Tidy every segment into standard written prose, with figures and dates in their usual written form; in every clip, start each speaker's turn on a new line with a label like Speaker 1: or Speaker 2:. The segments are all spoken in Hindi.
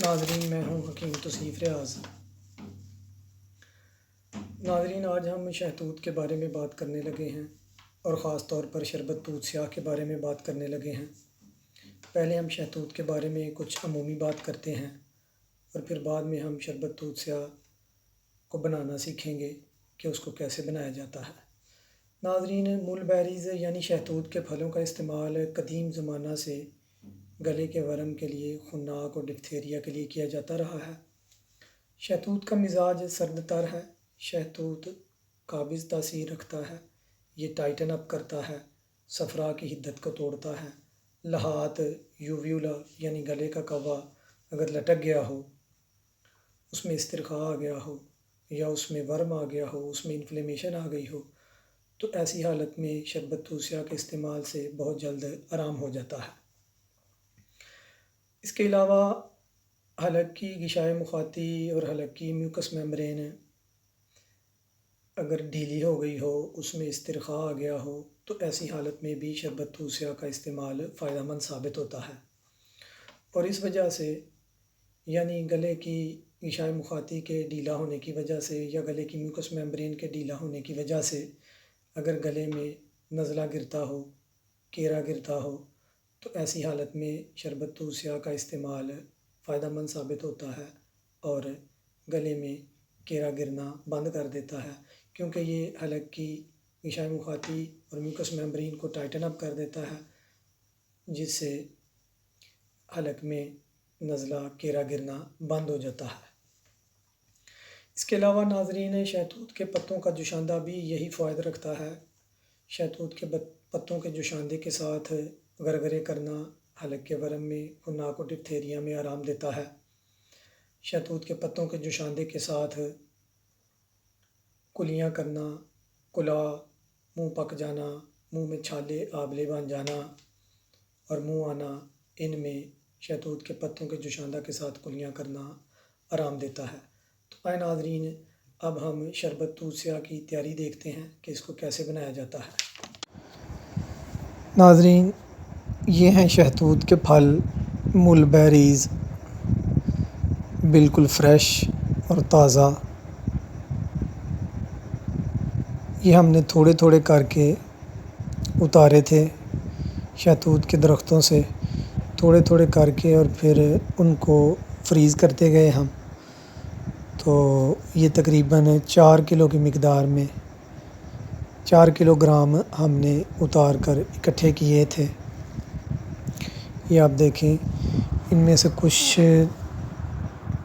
Speaker 1: नाजरीन, मैं हूँ हकीम तौसीफ़ रियाज़। नाजरीन, आज हम शहतूत के बारे में बात करने लगे हैं और ख़ास तौर पर शरबत तूत स्याह के बारे में बात करने लगे हैं। पहले हम शहतूत के बारे में कुछ अमूमी बात करते हैं और फिर बाद में हम शरबत तूत स्याह को बनाना सीखेंगे कि उसको कैसे बनाया जाता है। नाजरीन, मुलबेरीज़ यानी शहतूत के फलों का इस्तेमाल कदीम ज़माना से गले के वर्म के लिए, खुन्नाक और डिप्थीरिया के लिए किया जाता रहा है। शहतूत का मिजाज सर्द तर है। शहतूत काबिज़ तासीर रखता है। ये टाइटन अप करता है, सफ़रा की हिद्दत को तोड़ता है। लहात, यूव्यूला यानी गले का कवा अगर लटक गया हो, उसमें इस्तिरखा आ गया हो या उसमें वर्म आ गया हो, उसमें इन्फ्लेमेशन आ गई हो, तो ऐसी हालत में शरबत तूत स्याह के इस्तेमाल से बहुत जल्द आराम हो जाता है। इसके अलावा हलक की गिशाए मुखाती और हलक की म्यूकस मेम्ब्रेन अगर ढीली हो गई हो, उसमें इस्तिरखा आ गया हो, तो ऐसी हालत में भी शरबत तूत स्याह का इस्तेमाल फ़ायदेमंद साबित होता है। और इस वजह से यानी गले की गिशाए मुखाती के ढीला होने की वजह से या गले की म्यूकस मेम्ब्रेन के ढीला होने की वजह से अगर गले में नज़ला गिरता हो, केरा गिरता हो, तो ऐसी हालत में शरबत तूत स्याह का इस्तेमाल फ़ायदेमंद साबित होता है और गले में केरा गिरना बंद कर देता है, क्योंकि ये हलक की गिशाए मुखाती और म्यूकस मेम्ब्रेन को टाइटन अप कर देता है, जिससे हलक में नज़ला, केरा गिरना बंद हो जाता है। इसके अलावा नाजरीन, शहतूत के पत्तों का जुशांदा भी यही फ़ायदा रखता है। शहतूत के पत्तों के जुशांदे के साथ गरगरे करना हलक के वर्म में, खुन्नाक और डिप्थीरिया में आराम देता है। शहतूत के पत्तों के जुशांदे के साथ कुलियाँ करना, कुला, मुँह पक जाना, मुँह में छाले आबले बन जाना और मुँह आना, इनमें शहतूत के पत्तों के जुशांदा के साथ कुलियाँ करना आराम देता है। तो आए नाजरीन, अब हम शरबत तूत स्याह की तैयारी देखते हैं कि इसको कैसे बनाया जाता है। नाजरीन, ये हैं शहतूत के फल, मुलबेरीज़, बिल्कुल फ़्रेश और ताज़ा। ये हमने थोड़े थोड़े करके उतारे थे शहतूत के दरख्तों से, थोड़े थोड़े करके, और फिर उनको फ्रीज़ करते गए हम। तो ये तकरीबन 4 किलो की मिक़दार में 4 किलोग्राम हमने उतार कर इकट्ठे किए थे। ये आप देखें, इनमें से कुछ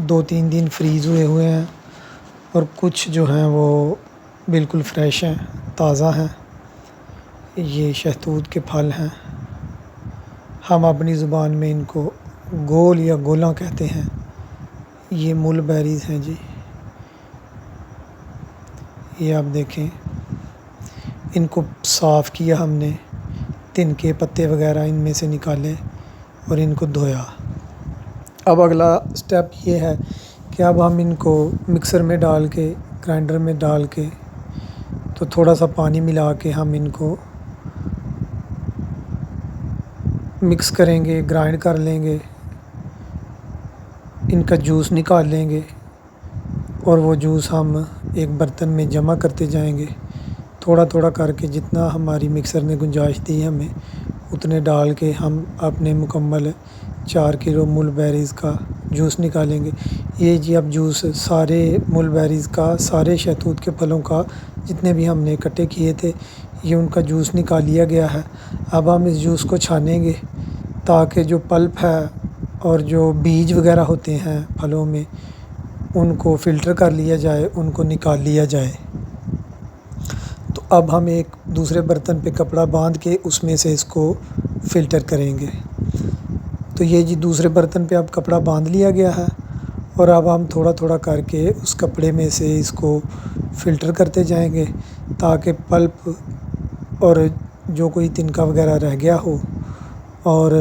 Speaker 1: 2-3 दिन फ्रीज़ हुए हैं और कुछ जो हैं वो बिल्कुल फ़्रेश हैं, ताज़ा हैं। ये शहतूत के फल हैं। हम अपनी ज़ुबान में इनको गोल या गोला कहते हैं। ये मुलबेरीज़ हैं जी। ये आप देखें, इनको साफ़ किया हमने, तिनके पत्ते वगैरह इनमें से निकाले और इनको धोया। अब अगला स्टेप ये है कि अब हम इनको मिक्सर में डाल के, ग्राइंडर में डाल के, तो थोड़ा सा पानी मिला के हम इनको मिक्स करेंगे, ग्राइंड कर लेंगे, इनका जूस निकाल लेंगे और वो जूस हम एक बर्तन में जमा करते जाएंगे। थोड़ा थोड़ा करके जितना हमारी मिक्सर ने गुंजाइश दी हमें, उतने डाल के हम अपने मुकम्मल 4 किलो मुलबेरीज़ का जूस निकालेंगे। ये जी अब जूस सारे मुलबेरीज़ का, सारे शहतूत के फलों का, जितने भी हमने इकट्ठे किए थे, ये उनका जूस निकाल लिया गया है। अब हम इस जूस को छानेंगे ताकि जो पल्प है और जो बीज वगैरह होते हैं फलों में, उनको फ़िल्टर कर लिया जाए, उनको निकाल लिया जाए। तो अब हम एक दूसरे बर्तन पे कपड़ा बांध के उसमें से इसको फ़िल्टर करेंगे। तो ये जी दूसरे बर्तन पे अब कपड़ा बांध लिया गया है और अब हम थोड़ा थोड़ा करके उस कपड़े में से इसको फ़िल्टर करते जाएंगे ताकि पल्प और जो कोई तिनका वगैरह रह गया हो और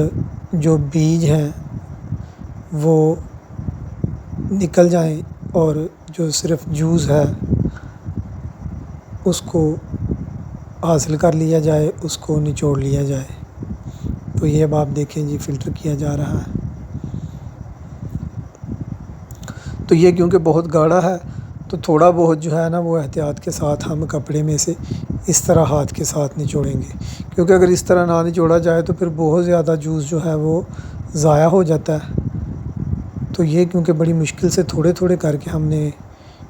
Speaker 1: जो बीज हैं वो निकल जाएं और जो सिर्फ़ जूस है उसको हासिल कर लिया जाए, उसको निचोड़ लिया जाए। तो ये अब आप देखें जी, फ़िल्टर किया जा रहा है। तो ये क्योंकि बहुत गाढ़ा है तो थोड़ा बहुत जो है ना वो एहतियात के साथ हम कपड़े में से इस तरह हाथ के साथ निचोड़ेंगे, क्योंकि अगर इस तरह ना निचोड़ा जाए तो फिर बहुत ज़्यादा जूस जो है वो ज़ाया हो जाता है। तो ये क्योंकि बड़ी मुश्किल से थोड़े थोड़े करके हमने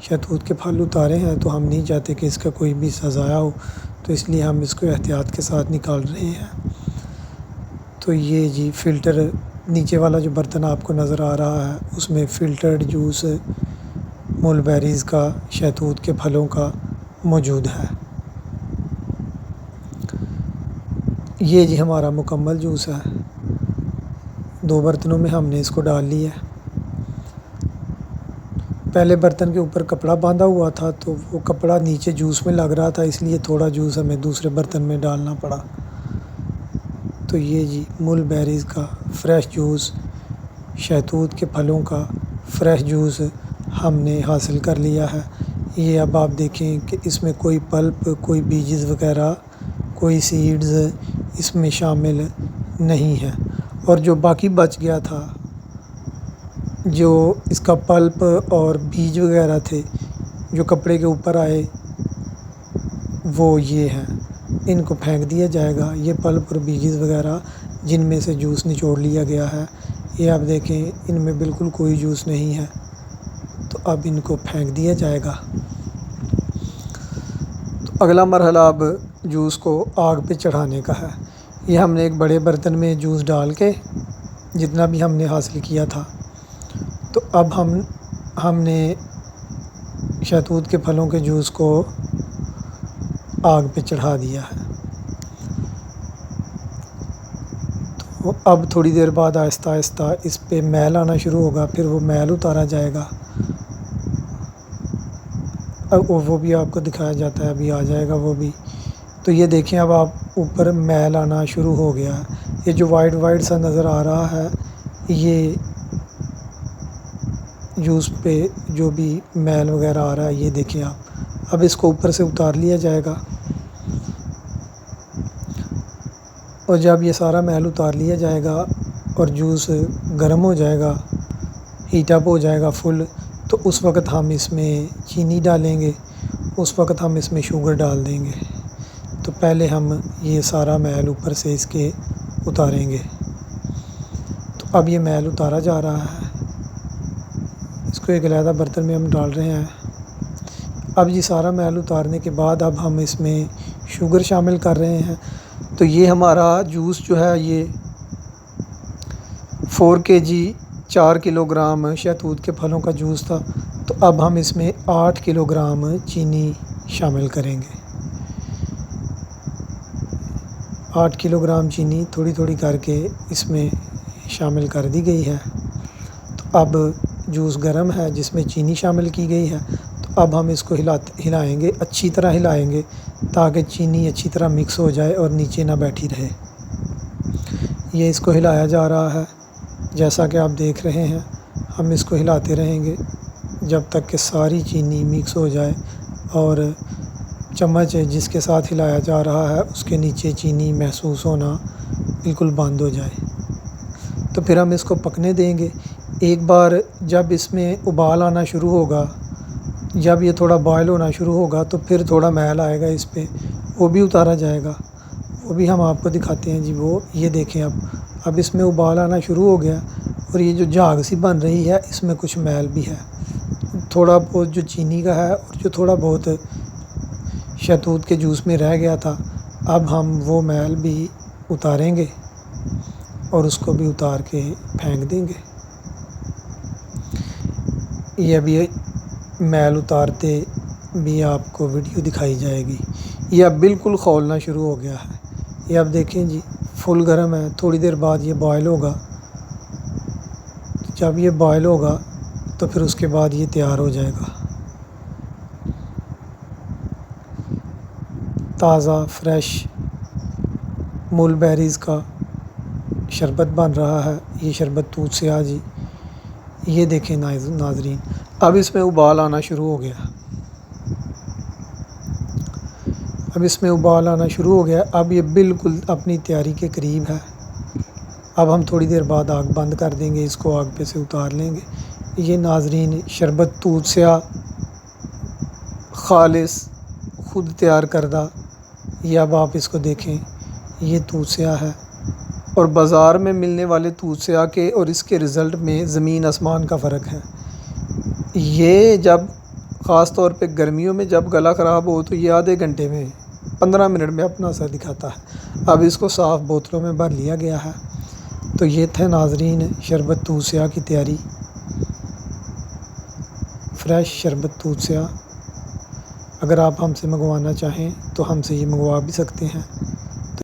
Speaker 1: शहतूत के फल उतारे हैं, तो हम नहीं चाहते कि इसका कोई भी हिस्सा ज़ाया हो, तो इसलिए हम इसको एहतियात के साथ निकाल रहे हैं। तो ये जी फ़िल्टर नीचे वाला जो बर्तन आपको नज़र आ रहा है उसमें फ़िल्टर्ड जूस मुलबेरीज़ का, शहतूत के फलों का मौजूद है। ये जी हमारा मुकम्मल जूस है। 2 बर्तनों में हमने इसको डाल लिया है। पहले बर्तन के ऊपर कपड़ा बांधा हुआ था तो वो कपड़ा नीचे जूस में लग रहा था, इसलिए थोड़ा जूस हमें दूसरे बर्तन में डालना पड़ा। तो ये जी मुलबेरीज़ का फ़्रेश जूस, शहतूत के फलों का फ़्रेश जूस हमने हासिल कर लिया है। ये अब आप देखें कि इसमें कोई पल्प, कोई बीजेस वगैरह, कोई सीड्स इसमें शामिल नहीं है। और जो बाकी बच गया था, जो इसका पल्प और बीज वगैरह थे जो कपड़े के ऊपर आए, वो ये हैं, इनको फेंक दिया जाएगा। ये पल्प और बीजेस वगैरह जिनमें से जूस निचोड़ लिया गया है, ये आप देखें इनमें बिल्कुल कोई जूस नहीं है, तो अब इनको फेंक दिया जाएगा। तो अगला मरहला अब जूस को आग पे चढ़ाने का है। ये हमने एक बड़े बर्तन में जूस डाल के जितना भी हमने हासिल किया था, तो अब हमने शहतूत के फलों के जूस को आग पे चढ़ा दिया है। तो अब थोड़ी देर बाद आहिस्ता आहिस्ता इस पे मैल आना शुरू होगा, फिर वो मैल उतारा जाएगा। अब वो भी आपको दिखाया जाता है, अभी आ जाएगा वो भी। तो ये देखें अब आप ऊपर मैल आना शुरू हो गया है। ये जो वाइट वाइट सा नज़र आ रहा है, ये जूस पे जो भी मैल वगैरह आ रहा है, ये देखें आप। अब इसको ऊपर से उतार लिया जाएगा, और जब ये सारा मैल उतार लिया जाएगा और जूस गर्म हो जाएगा, हीट अप हो जाएगा फुल, तो उस वक़्त हम इसमें चीनी डालेंगे, उस वक़्त हम इसमें शुगर डाल देंगे। तो पहले हम ये सारा मैल ऊपर से इसके उतारेंगे। तो अब ये मैल उतारा जा रहा है, इसको एक अलहदा बर्तन में हम डाल रहे हैं। अब ये सारा मैल उतारने के बाद अब हम इसमें शुगर शामिल कर रहे हैं। तो ये हमारा जूस जो है ये 4 kg 4 किलोग्राम शहतूत के फलों का जूस था। तो अब हम इसमें 8 किलोग्राम चीनी शामिल करेंगे। 8 किलोग्राम चीनी थोड़ी थोड़ी करके इसमें शामिल कर दी गई है। तो अब जूस गर्म है जिसमें चीनी शामिल की गई है, तो अब हम इसको हिलाएंगे, अच्छी तरह हिलाएंगे ताकि चीनी अच्छी तरह मिक्स हो जाए और नीचे ना बैठी रहे। ये इसको हिलाया जा रहा है, जैसा कि आप देख रहे हैं। हम इसको हिलाते रहेंगे जब तक कि सारी चीनी मिक्स हो जाए और चम्मच जिसके साथ हिलाया जा रहा है उसके नीचे चीनी महसूस होना बिल्कुल बंद हो जाए। तो फिर हम इसको पकने देंगे। एक बार जब इसमें उबाल आना शुरू होगा, जब ये थोड़ा बॉयल होना शुरू होगा, तो फिर थोड़ा मैल आएगा इस पे, वो भी उतारा जाएगा। वो भी हम आपको दिखाते हैं जी। वो ये देखें अब इसमें उबाल आना शुरू हो गया और ये जो झाग सी बन रही है इसमें कुछ मैल भी है, थोड़ा बहुत जो चीनी का है और जो थोड़ा बहुत शहतूत के जूस में रह गया था। अब हम वो मैल भी उतारेंगे और उसको भी उतार के फेंक देंगे। ये अभी मैल उतारते भी आपको वीडियो दिखाई जाएगी। ये अब बिल्कुल खौलना शुरू हो गया है। ये अब देखें जी फुल गर्म है, थोड़ी देर बाद ये बॉयल होगा। जब ये बॉयल होगा तो फिर उसके बाद ये तैयार हो जाएगा। ताज़ा फ्रेश मुलबेरीज़ का शरबत बन रहा है। ये शरबत दूध से आ जी। ये देखें नाजरीन, अब इसमें उबाल आना शुरू हो गया। अब इसमें उबाल आना शुरू हो गया। अब ये बिल्कुल अपनी तैयारी के करीब है। अब हम थोड़ी देर बाद आग बंद कर देंगे, इसको आग पे से उतार लेंगे। ये नाजरीन शरबत दूध से ख़ालिस ख़ुद तैयार करदा, ये अब आप इसको देखें, ये दूध से है। और बाज़ार में मिलने वाले दूध से के और इसके रिज़ल्ट में ज़मीन आसमान का फ़र्क है। ये जब ख़ास तौर पे गर्मियों में जब गला ख़राब हो तो ये आधे घंटे में 15 मिनट में अपना असर दिखाता है। अब इसको साफ़ बोतलों में भर लिया गया है। तो ये थे नाजरीन शरबत दूध से की तैयारी। फ्रेश शरबत दूध से अगर आप हमसे मंगवाना चाहें तो हमसे ये मंगवा भी सकते हैं।